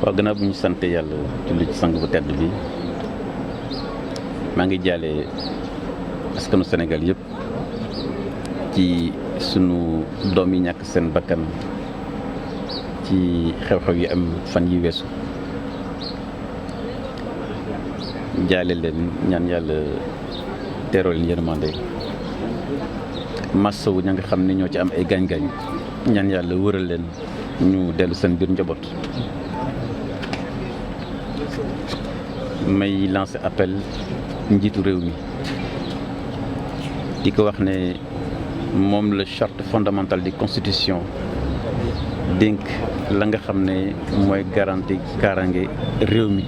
waaw gannaaw bu ñu sant yàlla julli ci sang bu tedd bi maa ngi jaale askanu Sénégal yëpp ci sunu doom yi ñàkk seen bakkan ci xew-xew yi am fan yi weesu jaale leen ñaan yàlla teeroo leen yërmande massawu ña nga xam ne ñoo ci am ay gaañ-gaañ ñaan yàlla wëral leen ñu dellu seen biir njaboot. may lancer appel njiitu réew mi di ko wax ne moom la charte fondamentale di constitution dénk la nga xam ne mooy garantie kaaraange réew mi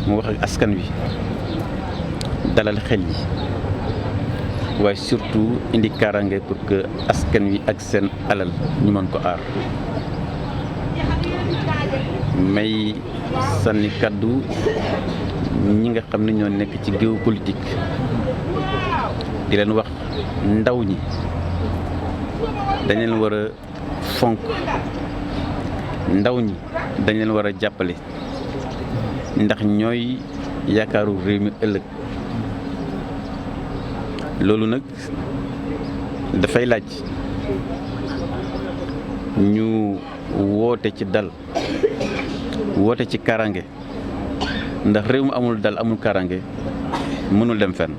mu wax ak askan wi dalal xel yi waaye surtout indi kaaraange pour que askan wi ak seen alal ñu mën ko aar. may sànni kàddu ñi nga xam ne ñoo nekk ci géopolitique di leen wax ndaw ñi dañ leen war a fonk, ndaw ñi dañ leen war a jàppale ndax ñooy yaakaaru réew mi ëllëg. loolu nag dafay laaj ñu woote ci dal, woote ci kaaraange ndax réew mu amul dal amul kaaraange mënul dem fenn.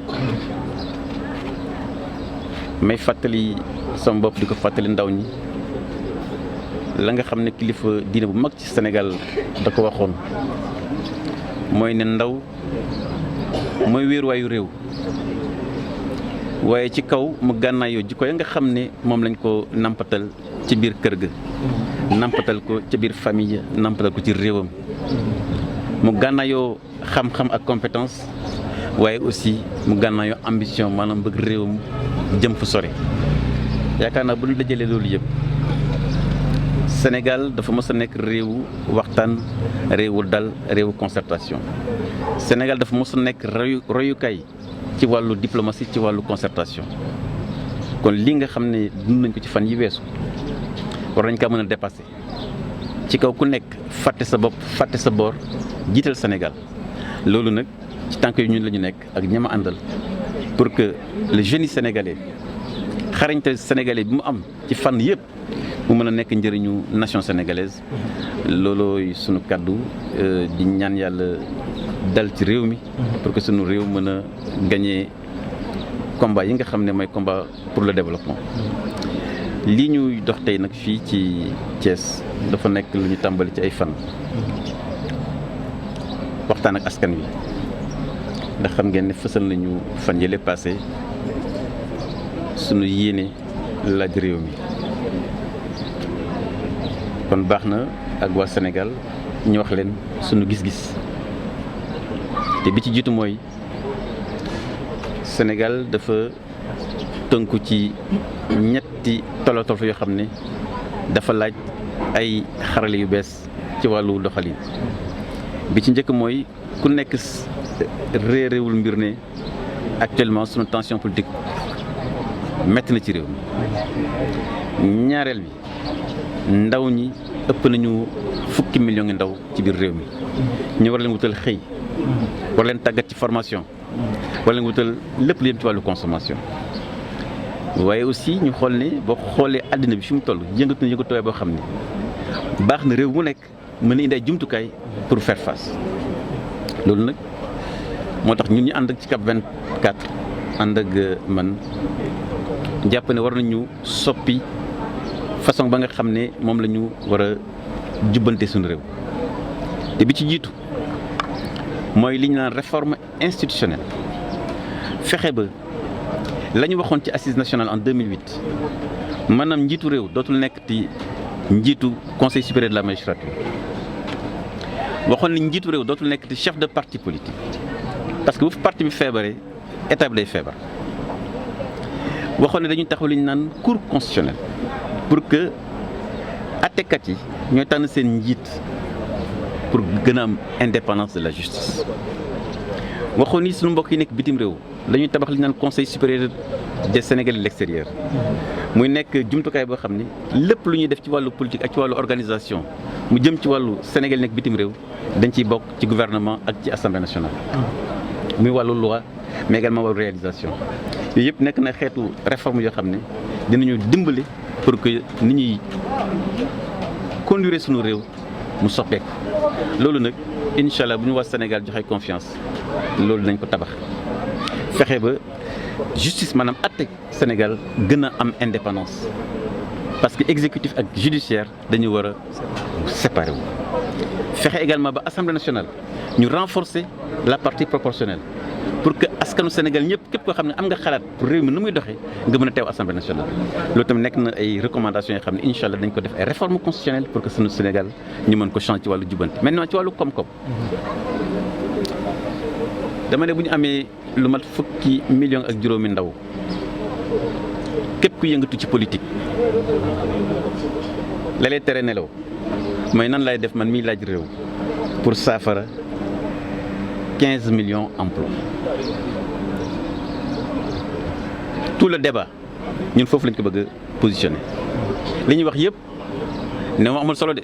may fàttali sama bopp di ko fàttali ndaw ñi la nga xam ne kilifa diine bu mag ci Sénégal da ko waxoon mooy ne ndaw mooy wéeruwaayu réew, waaye ci kaw mu gànnaayoo jikko ya nga xam ne moom lañ ko nampatal ci biir kër ga, nampatal ko ci biir famille, nampatal ko ci réewam. mu gànnaayoo xam-xam ak compétence, waaye aussi mu gànnaayoo ambition, maanaam bëgg réewam jëm fu sore. yaakaar naa bu ñu dajalee loolu yëpp Sénégal dafa mës a nekk réewu waxtaan, réewu dal, réewu concertation. Sénégal dafa mës a nekk royukaay ci wàllu diplomatie, ci wàllu concertation. kon li nga xam ne dund nañ ko ci fan yi weesu war nañ kaa mën a dépasser ci kaw ku nekk fàtte sa bopp, fàtte sa boor, jiital Sénégal. loolu nag ci tànk yu ñun la ñu nekk ak ñama àndal pour que le jeune sénégalais xarañte sénégalais bi mu am ci fànn yëpp mu mën a nekk njëriñu nation sénégalaise. loolooy sunu kàddu di ñaan yàlla dal ci réew mi pour que sunu réew mën a gagner combat yi nga xam ne mooy combat pour le développement. lii ñuy dox tey nag fii ci Thiès dafa nekk lu ñu tàmbali ci ay fan waxtaan ak askan wi ndax xam ngeen ne fësal nañu fan yële passé sunu yéene laaj réew mi. kon baax na ak waa Sénégal ñu wax leen sunu gis-gis te bi ci jiitu mooy Sénégal dafa tënku ci ñetti tolotol yoo xam ne dafa laaj ay xarale yu bees ci wàllu doxalin. bi ci njëkk mooy ku nekk réeréewul mbir ne actuellement sunu tension politique metti na ci réew mi. ñaareel bi ndaw ñi ëpp nañu fukki millions ngi ndaw ci biir réew mi ñu war leen wutal xëy, war leen tàggat ci formation, war leen wutal lépp lu yem ci wàllu consommation. waaye aussi ñu xool ne boo xoolee àddina bi fi mu toll yëngatu na yëngatuwaay boo xam ne baax na réew mu nekk mën a indi ay jumtukaay pour faire face. loolu nag moo tax ñun ñu ànd ak ci CAP 24 ànd ak man jàpp ne war nañu soppi façon ba nga xam ne moom la ñu war a jubbante suñu réew. te bi ci jiitu mooy li ñu naan réforme institutionnelle, fexe ba la ñu waxoon ci assise nationale en 2008 maanaam njiitu réew dootul nekk ci njiitu conseil supérieur de la magistrature. waxoon ni njiitu réew dootul nekk ci chef de parti politique, parce que bu fi parti bi feebaree état bi day feebar. waxoon ne dañuy taxaw li ñu naan cour constitutionnelle pour que àttekat yi ñooy tànn seen njiit pour gën a am indépendance de la justice. waxoon ni suñu mbokk yi nekk bitim réew dañuy tabax li ñu naan conseil supérieur des Sénégalais de l'extérieur, muy nekk jumtukaay boo xam ne lépp lu ñuy def ci wàllu politique ak ci wàllu organisation mu jëm ci wàllu Sénégal nekk bitim réew dañ ciy bokk ci gouvernement ak ci assemblée nationale. muy wàllu loi mais également wàllu réalisation yooyu yëpp nekk na xeetu réforme yoo xam ne dinañu dimbali pour que nit ñuy conduire suñu réew mu soppeeku loolu nag incha allah bu ñu waa Sénégal joxe confiance loolu nañ ko tabax fexe ba justice maanaam atte Sénégal gën a am indépendance parce que exécutif ak judiciaire dañu war a séparer wu. fexe également ba assemblée nationale ñu renforcer la partie proportionnelle pour que askanu Sénégal ñëpp képp koo xam ne am nga xalaat pour réew mi nu muy doxee nga mën a teew assemblée nationale. loolu tamit nekk na ay recommandations yoo xam ne incha allah dañ ko def ay réformes constitutionnelles pour que sunu Sénégal ñu mën ko changer ci wàllu jubanti. maintenant ci wàllu koom-koom dama ne bu ñu amee lu mat fukki millions ak juróomi ndaw képp ku yëngatu ci politique la lay tere nelaw mooy nan laay def man miy laaj réew pour saafara 15 millions emplois. Tout le débat ñun foofu lañ ko bëgg a positionner li ñuy wax yëpp ne ma amul solo de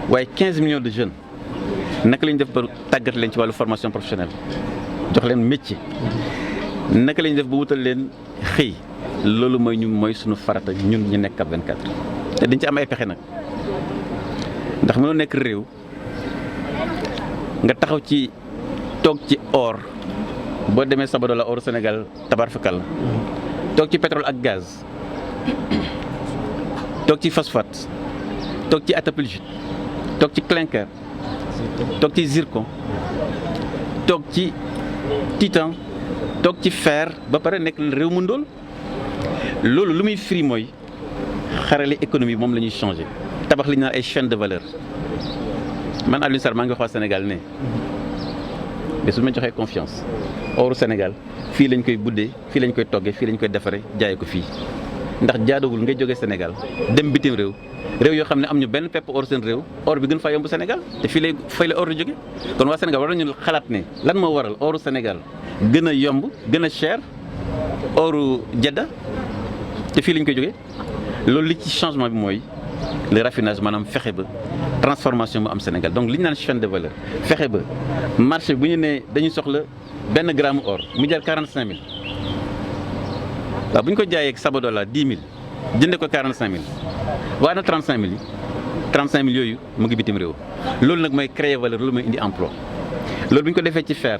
waaye 15 millions de jeunes naka la ñu def ba tàggat leen ci wàllu formation professionnelle jox leen métier naka la ñu def ba wutal leen xëy loolu mooy suñu farata ñun ñu nekk CAP 24 te dañ ci am ay pexe nag ndax mënoo nekk réew nga taxaw ci toog ci or boo demee Sabodala or Sénégal tabarfakal toog ci pétrole ak gaz toog ci phosphate toog ci attapulgite toog ci clinker toog ci zircon toog ci titan toog ci fer ba pare nekk réew mu ndóol loolu lu muy firi mooy xarale économie moom la ñuy changé tabax li ñu naan ay chaîne de valeur man Alioune Sarr maa ngi wax waa Sénégal ne mais su ma joxee confiance oru Sénégal fii lañ koy buddee fii lañ koy toggee fii lañ koy defaree jaayee ko fii ndax jaadowul ngay jógee Sénégal dem bitim réew yoo xam ne am ñu benn pepp or seen réew or bi gën faa yomb Sénégal te fay la or di jóge kon waa Sénégal war nañu xalaat ne lan moo waral oru Sénégal gën a yomb gën a cher oru Jeddah te fii lañ koy jógee loolu li ci changement bi mooy le raffinage maanaam fexe ba transformation bu am Sénégal donc li ñu naan chaîne de valeur fexe ba marché bu ñu nee dañuy soxla benn gramme or mu jar 45000 waaw bu ñu ko jaayee ak Sabodala 10000 jëndee ko 45000 waaye na 35000 yi 35000 yooyu mu ngi bitim réew loolu nag mooy créer valeur loolu mooy indi emploi loolu bu ñu ko defee ci fer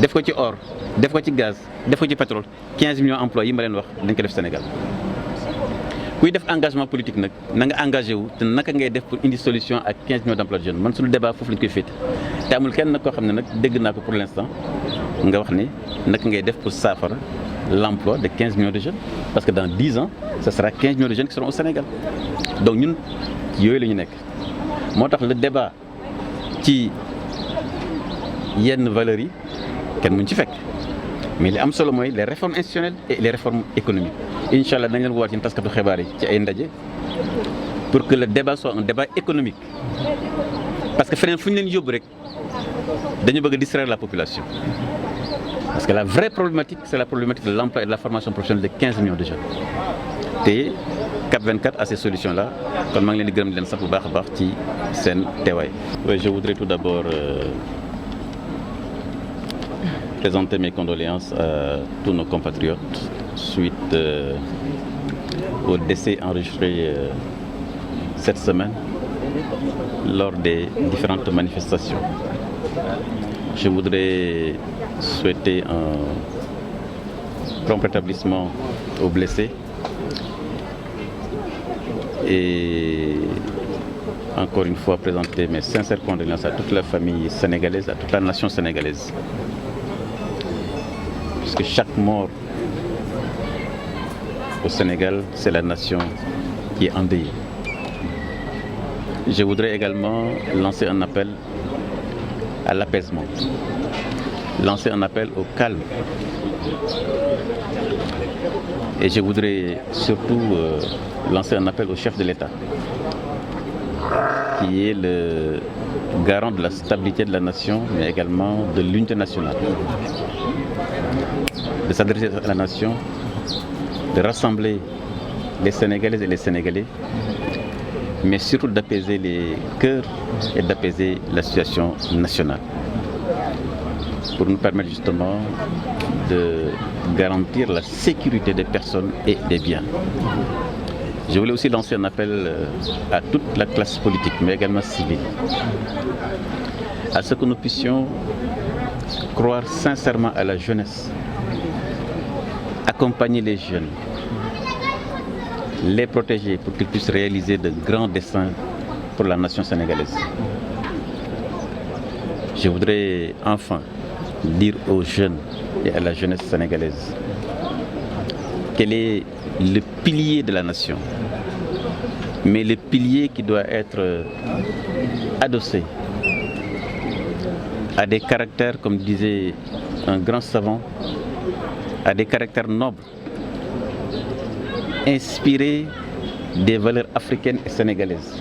def ko ci or def ko ci gaz def ko ci pétrole 15 millions emploi yi ma leen wax dañ ko def Sénégal. kuy def engagement politique nag na nga engagé wu te naka ngay def pour indi solution ak 15 millions d'emplois de jeunes man suñu débat foofu lañ koy féete te amul kenn nag koo xam ne nag dégg naa ko pour l'instant nga wax ni naka ngay def pour saafara l'emploi de 15 millions de jeunes parce que dans 10 ans ce sera 15 millions de jeunes qui seront au Sénégal donc ñun yooyu la ñu nekk moo tax le débat ci yenn valeurs yi kenn muñ ci fekk mais li am solo mooy les réformes institutionnelles et les réformes économiques incha allah dañ leen woowaat ci taskatu xibaar yi ci ay ndaje pour que le débat soit un débat économique parce que feneen fu ñu leen yóbbu rek dañu bëgg a distraire la population parce que la vraie problématique c'est la problématique de l'emploi et de la formation professionnelle de 15 millions de jeunes te CAP 24 à ces solutions là kon maa ngi leen di gërëm di leen sax bu baax a baax ci seen teewaay. Oui, je voudrais tout d'abord présenter mes condoléances à tous nos compatriotes suite au décès enregistré cette semaine lors des différentes manifestations. Je voudrais souhaiter un prompt rétablissement aux blessés et encore une fois présenter mes sincères condoléances à toute la famille sénégalaise, à toute la nation sénégalaise. Puisque chaque mort au Sénégal, c'est la nation qui est endeuillée. Je voudrais également lancer un appel à l'apaisement, lancer un appel au calme. Et je voudrais surtout lancer un appel au chef de l'État, qui est le garant de la stabilité de la nation, mais également de l'unité nationale. De s'adresser à la nation, de rassembler les Sénégalaises et les Sénégalais, mais surtout d'apaiser les cœurs et d'apaiser la situation nationale, pour nous permettre justement de garantir la sécurité des personnes et des biens. Je voulais aussi lancer un appel à toute la classe politique, mais également civile, à ce que nous puissions croire sincèrement à la jeunesse, accompagner les jeunes, les protéger pour qu'ils puissent réaliser de grands desseins pour la nation sénégalaise. Je voudrais enfin dire aux jeunes et à la jeunesse sénégalaise qu'elle est le pilier de la nation, mais le pilier qui doit être adossé à des caractères, comme disait un grand savant, à des caractères nobles, inspirés des valeurs africaines et sénégalaises,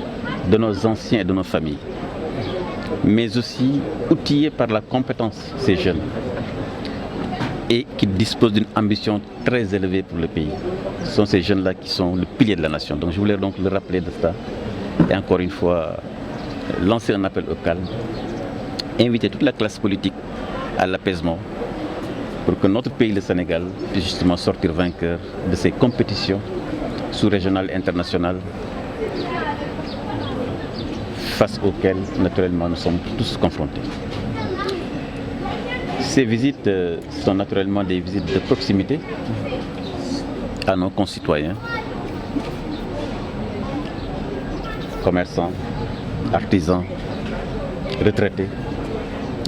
de nos anciens et de nos familles, mais aussi outillés par la compétence, ces jeunes, et qui disposent d'une ambition très élevée pour le pays. Ce sont ces jeunes-là qui sont le pilier de la nation. Donc je voulais donc le rappeler de ça, et encore une fois, lancer un appel au calme, inviter toute la classe politique à l'apaisement, pour que notre pays, le Sénégal, puisse justement sortir vainqueur de ces compétitions sous-régionales et internationales, face auxquelles, naturellement, nous sommes tous confrontés. Ces visites sont naturellement des visites de proximité à nos concitoyens, commerçants, artisans, retraités,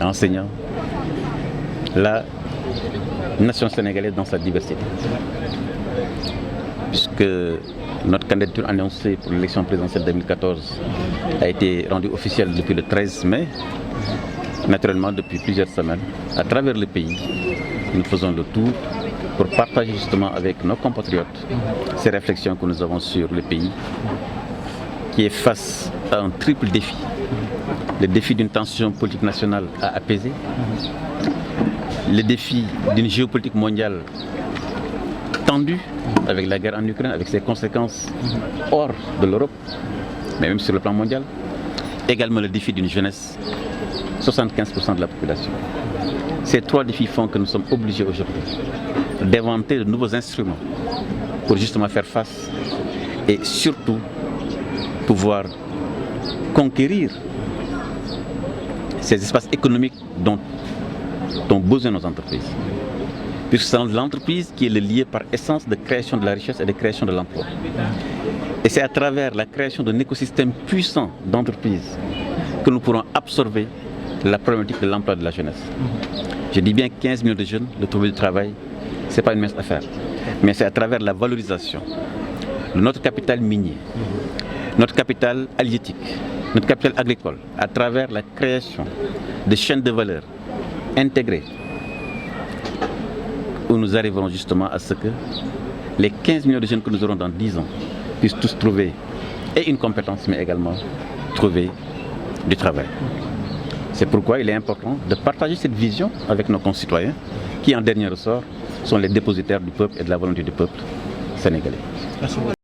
enseignants, la nation sénégalaise dans sa diversité. Puisque notre candidature annoncée pour l'élection présidentielle 2014 a été rendue officielle depuis le 13 mai, naturellement depuis plusieurs semaines, à travers le pays, nous faisons le tour pour partager justement avec nos compatriotes ces réflexions que nous avons sur le pays, qui est face à un triple défi. Le défi d'une tension politique nationale à apaiser, le défi d'une géopolitique mondiale tendue avec la guerre en Ukraine, avec ses conséquences hors de l'Europe, mais même sur le plan mondial. Également le défi d'une jeunesse, 75% de la population. Ces trois défis font que nous sommes obligés aujourd'hui d'inventer de nouveaux instruments pour justement faire face et surtout pouvoir conquérir ces espaces économiques dont ont besoin nos entreprises. Puisque c'est l'entreprise qui est le lieu par essence de création de la richesse et de création de l'emploi. Et c'est à travers la création d'un écosystème puissant d'entreprises que nous pourrons absorber la problématique de l'emploi de la jeunesse. Je dis bien 15 millions de jeunes, de trouver du travail, ce n'est pas une mince affaire. Mais c'est à travers la valorisation de notre capital minier, notre capital halieutique, notre capital agricole, à travers la création de chaînes de valeur intégrées, où nous arriverons justement à ce que les 15 millions de jeunes que nous aurons dans 10 ans puissent tous trouver et une compétence, mais également trouver du travail. C'est pourquoi il est important de partager cette vision avec nos concitoyens qui, en dernier ressort, sont les dépositaires du peuple et de la volonté du peuple sénégalais. Merci.